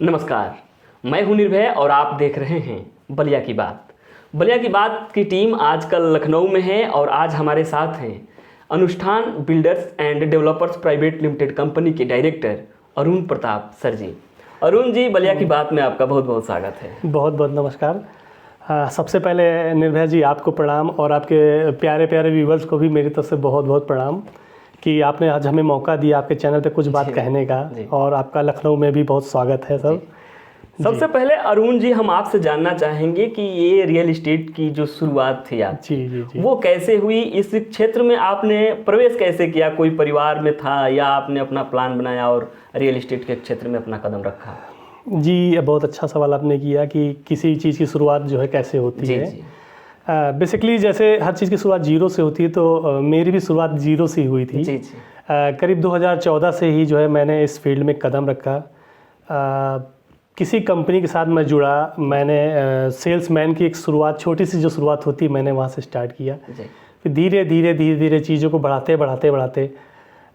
नमस्कार, मैं हूं निर्भय और आप देख रहे हैं बलिया की बात। बलिया की बात की टीम आजकल लखनऊ में है और आज हमारे साथ हैं अनुष्ठान builders and developers private limited company के डायरेक्टर अरुण प्रताप सर जी। अरुण जी, बलिया की बात में आपका बहुत बहुत स्वागत है। बहुत बहुत नमस्कार। सबसे पहले निर्भय जी आपको प्रणाम और आपके प्यारे प्यारे व्यूवर्स को भी मेरी तरफ से बहुत बहुत प्रणाम कि आपने आज हमें मौका दिया आपके चैनल पे कुछ बात कहने का, और आपका लखनऊ में भी बहुत स्वागत है सब। सबसे पहले अरुण जी, हम आपसे जानना चाहेंगे कि ये रियल एस्टेट की जो शुरुआत थी आपकी, जी वो कैसे हुई? इस क्षेत्र में आपने प्रवेश कैसे किया? कोई परिवार में था या आपने अपना प्लान बनाया और रियल एस्टेट के क्षेत्र में अपना कदम रखा? जी, बहुत अच्छा सवाल आपने किया कि किसी चीज़ की शुरुआत जो है कैसे होती है। बेसिकली जैसे हर चीज़ की शुरुआत जीरो से होती है, तो मेरी भी शुरुआत जीरो से ही हुई थी। करीब 2014 से ही जो है मैंने इस फील्ड में कदम रखा। किसी कंपनी के साथ मैं जुड़ा, मैंने सेल्समैन की एक शुरुआत, छोटी सी जो शुरुआत होती है, मैंने वहाँ से स्टार्ट किया। फिर धीरे धीरे चीज़ों को बढ़ाते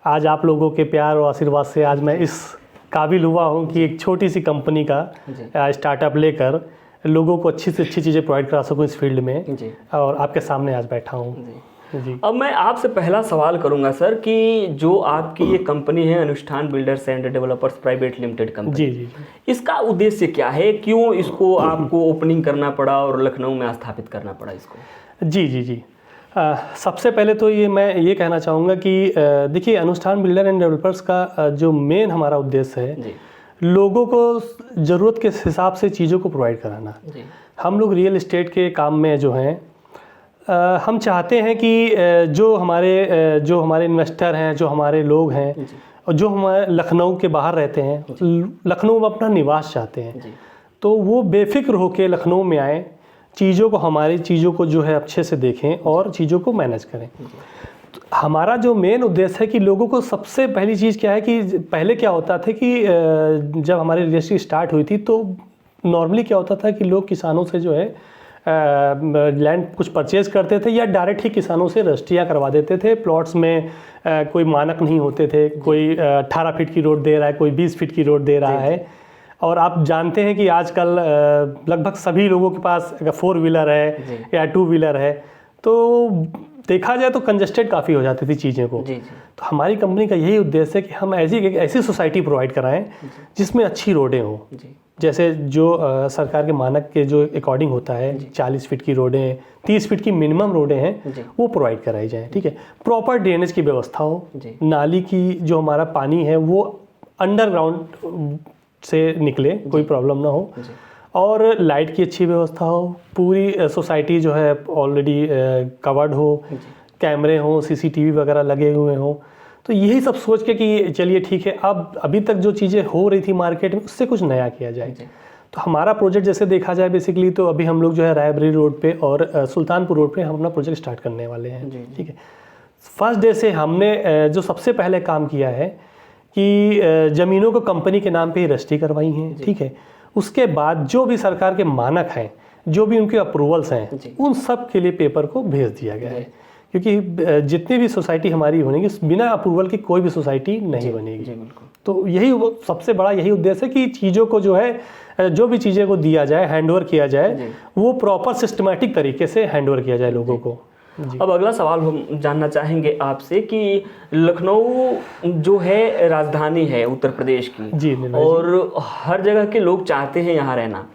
आज आप लोगों के प्यार और आशीर्वाद से आज मैं इस काबिल हुआ हूँ कि एक छोटी सी कंपनी का स्टार्टअप लेकर लोगों को अच्छी से अच्छी चीज़ें प्रोवाइड करा सकूँ इस फील्ड में, और आपके सामने आज बैठा हूँ। जी। अब मैं आपसे पहला सवाल करूंगा सर कि जो आपकी ये कंपनी है Anushthan builders and developers private limited company, जी, इसका उद्देश्य क्या है? क्यों इसको आपको ओपनिंग करना पड़ा और लखनऊ में स्थापित करना पड़ा इसको? जी। सबसे पहले तो मैं ये कहना चाहूँगा कि देखिए, अनुष्ठान बिल्डर एंड डेवलपर्स का जो मेन हमारा उद्देश्य है लोगों को ज़रूरत के हिसाब से चीज़ों को प्रोवाइड कराना। हम लोग रियल एस्टेट के काम में जो हैं, हम चाहते हैं कि जो हमारे इन्वेस्टर हैं, जो हमारे लोग हैं और जो हमारे लखनऊ के बाहर रहते हैं, लखनऊ में अपना निवास चाहते हैं, तो वो बेफिक्र होकर लखनऊ में आएँ, हमारी चीज़ों को जो है अच्छे से देखें और चीज़ों को मैनेज करें। तो हमारा जो मेन उद्देश्य है कि लोगों को सबसे पहली चीज़ क्या है कि पहले क्या होता था कि जब हमारी इंडस्ट्री स्टार्ट हुई थी तो नॉर्मली क्या होता था कि लोग किसानों से जो है लैंड कुछ परचेज़ करते थे या डायरेक्ट ही किसानों से रजिस्ट्रियाँ करवा देते थे। प्लॉट्स में कोई मानक नहीं होते थे, कोई 18 फीट की रोड दे रहा है, कोई 20 फीट की रोड दे रहा है। और आप जानते हैं कि आजकल लगभग सभी लोगों के पास 4 व्हीलर है या 2 व्हीलर है, तो देखा जाए तो कंजस्टेड काफ़ी हो जाती थी चीज़ें को। तो हमारी कंपनी का यही उद्देश्य है कि हम ऐसी सोसाइटी प्रोवाइड कराएं जिसमें अच्छी रोडें हों, जैसे जो सरकार के मानक के जो अकॉर्डिंग होता है, 40 फीट की रोडें, 30 फीट की मिनिमम रोडें हैं, वो प्रोवाइड कराई जाएँ। ठीक है, प्रॉपर ड्रेनेज की व्यवस्था हो, नाली की जो हमारा पानी है वो अंडरग्राउंड से निकले, कोई प्रॉब्लम ना हो, और लाइट की अच्छी व्यवस्था हो, पूरी सोसाइटी जो है ऑलरेडी कवर्ड हो, कैमरे हो, सीसीटीवी वगैरह लगे हुए हों। तो यही सब सोच के कि चलिए ठीक है, अब अभी तक जो चीज़ें हो रही थी मार्केट में उससे कुछ नया किया जाए। तो हमारा प्रोजेक्ट जैसे देखा जाए बेसिकली, तो अभी हम लोग जो है रायबरेली रोड पे और सुल्तानपुर रोड पे हम अपना प्रोजेक्ट स्टार्ट करने वाले हैं। ठीक है, फर्स्ट डे से हमने जो सबसे पहले काम किया है कि ज़मीनों को कंपनी के नाम पे ही रजिस्ट्री करवाई हैं। ठीक है, उसके बाद जो भी सरकार के मानक हैं, जो भी उनके अप्रूवल्स हैं, उन सब के लिए पेपर को भेज दिया गया है, क्योंकि जितनी भी सोसाइटी हमारी बनेगी बिना अप्रूवल की कोई भी सोसाइटी नहीं बनेगी। तो सबसे बड़ा यही उद्देश्य है कि चीज़ों को जो है, जो भी चीज़ें को दिया जाए, हैंडओवर किया जाए, वो प्रॉपर सिस्टमेटिक तरीके से हैंडओवर किया जाए लोगों को। अब अगला सवाल हम जानना चाहेंगे आपसे कि लखनऊ जो है राजधानी है उत्तर प्रदेश की, और हर जगह के लोग चाहते हैं यहाँ रहना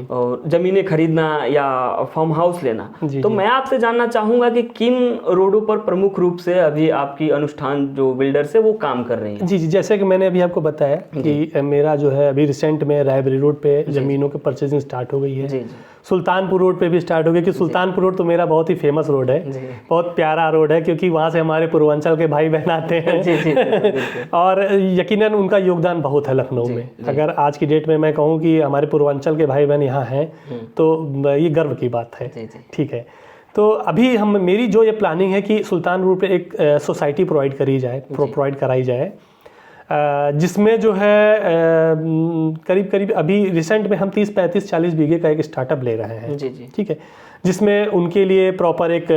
और ज़मीनें खरीदना या फार्म हाउस लेना। तो मैं आपसे जानना चाहूँगा कि किन रोडों पर प्रमुख रूप से अभी आपकी अनुष्ठान जो बिल्डर्स है वो काम कर रही है? जी, जैसे कि मैंने अभी आपको बताया कि मेरा जो है अभी रिसेंट में रायबरेली रोड पे ज़मीनों की परचेजिंग स्टार्ट हो गई है। सुल्तानपुर रोड पे भी स्टार्ट हो गई, कि सुल्तानपुर रोड तो मेरा बहुत ही फेमस रोड है, बहुत प्यारा रोड है, क्योंकि वहाँ से हमारे पूर्वांचल के भाई बहन आते हैं। और यकीनन उनका योगदान बहुत है लखनऊ में। अगर आज की डेट में मैं कहूँ कि हमारे पूर्वांचल के भाई बहन यहाँ हैं, तो ये गर्व की बात है। ठीक है, तो अभी मेरी जो ये प्लानिंग है कि सुल्तानपुर पे एक सोसाइटी प्रोवाइड कराई जाए, जिसमें जो है करीब करीब अभी रिसेंट में हम 30, 35, 40 बीघे का एक स्टार्टअप ले रहे हैं। जी जी। ठीक है, जिसमें उनके लिए प्रॉपर एक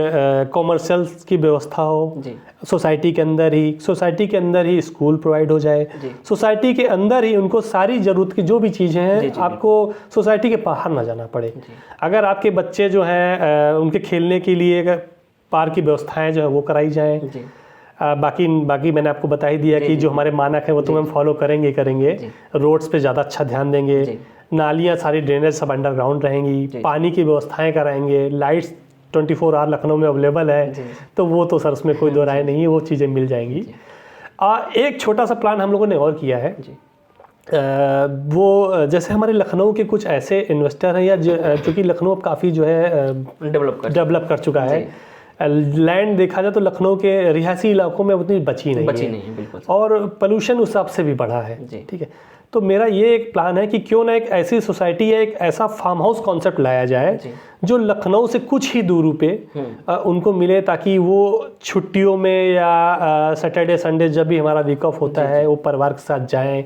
कॉमर्शियल की व्यवस्था हो, सोसाइटी के अंदर ही स्कूल प्रोवाइड हो जाए, सोसाइटी के अंदर ही उनको सारी ज़रूरत की जो भी चीज़ें हैं आपको सोसाइटी के बाहर ना जाना पड़े। अगर आपके बच्चे जो हैं उनके खेलने के लिए पार्क की व्यवस्थाएं जो है वो कराई जाएँ। बाकी मैंने आपको बता ही दिया कि जो हमारे मानक हैं वो तो हम फॉलो करेंगे। रोड्स पे ज़्यादा अच्छा ध्यान देंगे, नालियाँ सारी ड्रेनेज सब अंडरग्राउंड रहेंगी, पानी की व्यवस्थाएं कराएंगे, लाइट्स 24 आवर लखनऊ में अवेलेबल है, तो वो तो सर उसमें कोई दो राय नहीं है, वो चीज़ें मिल जाएंगी। एक छोटा सा प्लान हम लोगों ने और किया है, वो जैसे हमारे लखनऊ के कुछ ऐसे इन्वेस्टर हैं या जो कि लखनऊ अब काफ़ी जो है डेवलप कर चुका है। लैंड देखा जाए तो लखनऊ के रिहायशी इलाकों में उतनी बची नहीं है बिल्कुल, और पोल्यूशन उस हिसाब से भी बढ़ा है। ठीक है, तो मेरा ये एक प्लान है कि क्यों ना एक ऐसी सोसाइटी या एक ऐसा फार्म हाउस कॉन्सेप्ट लाया जाए जो लखनऊ से कुछ ही दूरी पे उनको मिले, ताकि वो छुट्टियों में या सैटरडे संडे जब भी हमारा वीक ऑफ होता है वो परिवार के साथ जाएं,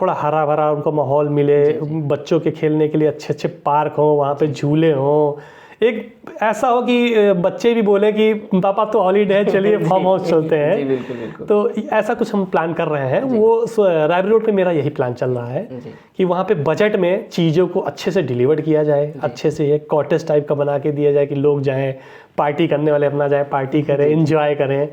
थोड़ा हरा भरा उनको माहौल मिले, बच्चों के खेलने के लिए अच्छे अच्छे पार्क हों, वहाँ पे झूले हों, एक ऐसा हो कि बच्चे भी बोले कि पापा तो हॉलीडे है, चलिए फार्म हाउस चलते हैं। बिल्कुल। तो ऐसा कुछ हम प्लान कर रहे हैं। वो रायबरेली रोड पे मेरा यही प्लान चल रहा है कि वहाँ पे बजट में चीज़ों को अच्छे से डिलीवर किया जाए, अच्छे से एक कॉटेज टाइप का बना के दिया जाए कि लोग जाएं, पार्टी करने वाले अपना जाएं, पार्टी करें, एंजॉय करें,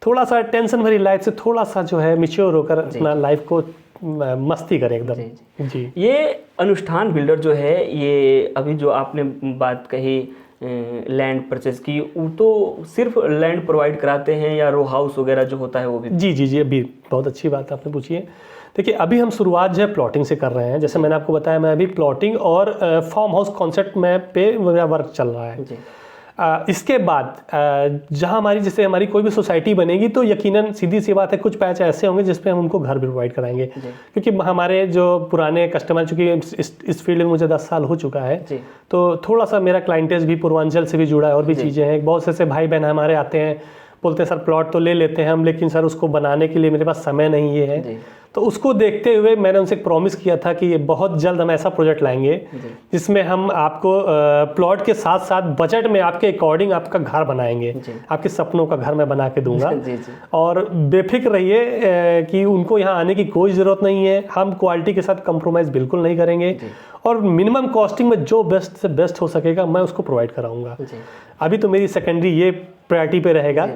थोड़ा सा टेंशन भरी लाइफ से थोड़ा सा जो है मैच्योर होकर अपना लाइफ को मस्ती करें एकदम। जी, ये अनुष्ठान बिल्डर जो है, ये अभी जो आपने बात कही लैंड परचेज की, वो तो सिर्फ लैंड प्रोवाइड कराते हैं या रो हाउस वगैरह जो होता है वो भी? जी, अभी बहुत अच्छी बात आपने पूछी है। देखिए, अभी हम शुरुआत जो है प्लॉटिंग से कर रहे हैं। जैसे मैंने आपको बताया, मैं अभी प्लॉटिंग और फार्म हाउस कॉन्सेप्ट में पे मेरा वर्क चल रहा है। इसके बाद जहाँ हमारी कोई भी सोसाइटी बनेगी तो यकीनन सीधी सी बात है कुछ पैच ऐसे होंगे जिस पे हम उनको घर भी प्रोवाइड कराएंगे, क्योंकि हमारे जो पुराने कस्टमर, चूँकि इस फील्ड में मुझे 10 साल हो चुका है, तो थोड़ा सा मेरा क्लाइंटेज भी पूर्वांचल से भी जुड़ा है और भी चीज़ें हैं। बहुत से ऐसे भाई बहन हमारे आते हैं, बोलते हैं सर प्लॉट तो ले लेते हैं हम, लेकिन सर उसको बनाने के लिए मेरे पास समय नहीं है। तो उसको देखते हुए मैंने उनसे प्रॉमिस किया था कि बहुत जल्द हम ऐसा प्रोजेक्ट लाएंगे जिसमें हम आपको प्लॉट के साथ साथ बजट में आपके अकॉर्डिंग आपका घर बनाएंगे, आपके सपनों का घर मैं बना के दूंगा। और बेफिक्र रहिए कि उनको यहाँ आने की कोई ज़रूरत नहीं है, हम क्वालिटी के साथ कंप्रोमाइज़ बिल्कुल नहीं करेंगे और मिनिमम कॉस्टिंग में जो बेस्ट से बेस्ट हो सकेगा मैं उसको प्रोवाइड कराऊंगा। अभी तो मेरी सेकेंडरी ये प्रायोरिटी पे रहेगा।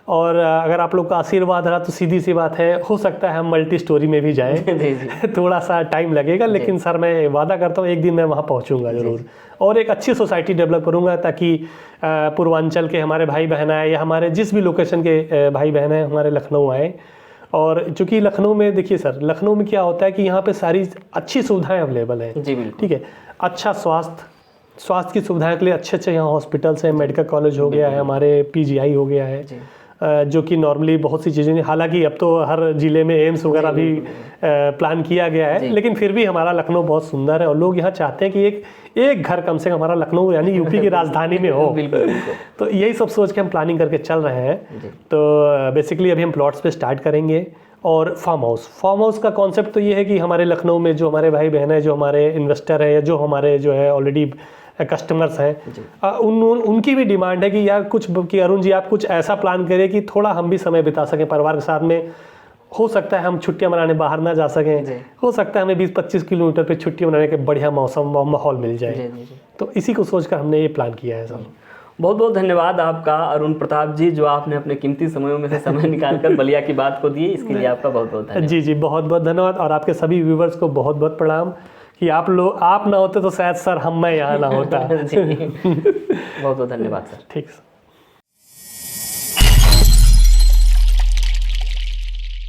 और अगर आप लोग का आशीर्वाद रहा तो सीधी सी बात है, हो सकता है हम मल्टी स्टोरी में भी जाएं। थोड़ा सा टाइम लगेगा, लेकिन सर मैं वादा करता हूँ एक दिन मैं वहाँ पहुँचूंगा ज़रूर, और एक अच्छी सोसाइटी डेवलप करूँगा ताकि पूर्वांचल के हमारे भाई बहन आए या हमारे जिस भी लोकेशन के भाई बहन हैं हमारे लखनऊ आए। और चूँकि लखनऊ में देखिए सर, लखनऊ में क्या होता है कि यहाँ पे सारी अच्छी सुविधाएं अवेलेबल हैं। ठीक है, अच्छा स्वास्थ्य की सुविधाओं के लिए अच्छे यहाँ हॉस्पिटल्स हैं, मेडिकल कॉलेज हो गया है, हमारे PGI हो गया है, जो कि नॉर्मली बहुत सी चीज़ें, हालांकि अब तो हर ज़िले में एम्स वगैरह भी प्लान किया गया है, लेकिन फिर भी हमारा लखनऊ बहुत सुंदर है और लोग यहाँ चाहते हैं कि एक घर कम से कम हमारा लखनऊ यानी यूपी की राजधानी में हो। तो यही सब सोच के हम प्लानिंग करके चल रहे हैं। तो बेसिकली अभी हम प्लॉट्स पे स्टार्ट करेंगे। और फार्म हाउस का कॉन्सेप्ट तो ये है कि हमारे लखनऊ में जो हमारे भाई बहन है, जो हमारे इन्वेस्टर है या जो हमारे जो है ऑलरेडी कस्टमर्स हैं, उनकी भी डिमांड है कि यार कि अरुण जी आप कुछ ऐसा प्लान करें कि थोड़ा हम भी समय बिता सकें परिवार के साथ में। हो सकता है हम छुट्टियां मनाने बाहर ना जा सकें, हो सकता है हमें 20-25 किलोमीटर पे छुट्टियां मनाने के बढ़िया मौसम माहौल मिल जाए। तो इसी को सोचकर हमने ये प्लान किया है सर। बहुत बहुत धन्यवाद आपका अरुण प्रताप जी, जो आपने अपने कीमती समयों में से समय निकालकर बलिया की बात को दिए, इसके लिए आपका बहुत बहुत धन्यवाद। जी बहुत बहुत धन्यवाद, और आपके सभी व्यूवर्स को बहुत बहुत प्रणाम कि आप ना होते तो शायद सर मैं यहाँ ना होता। बहुत बहुत धन्यवाद सर। ठीक सर।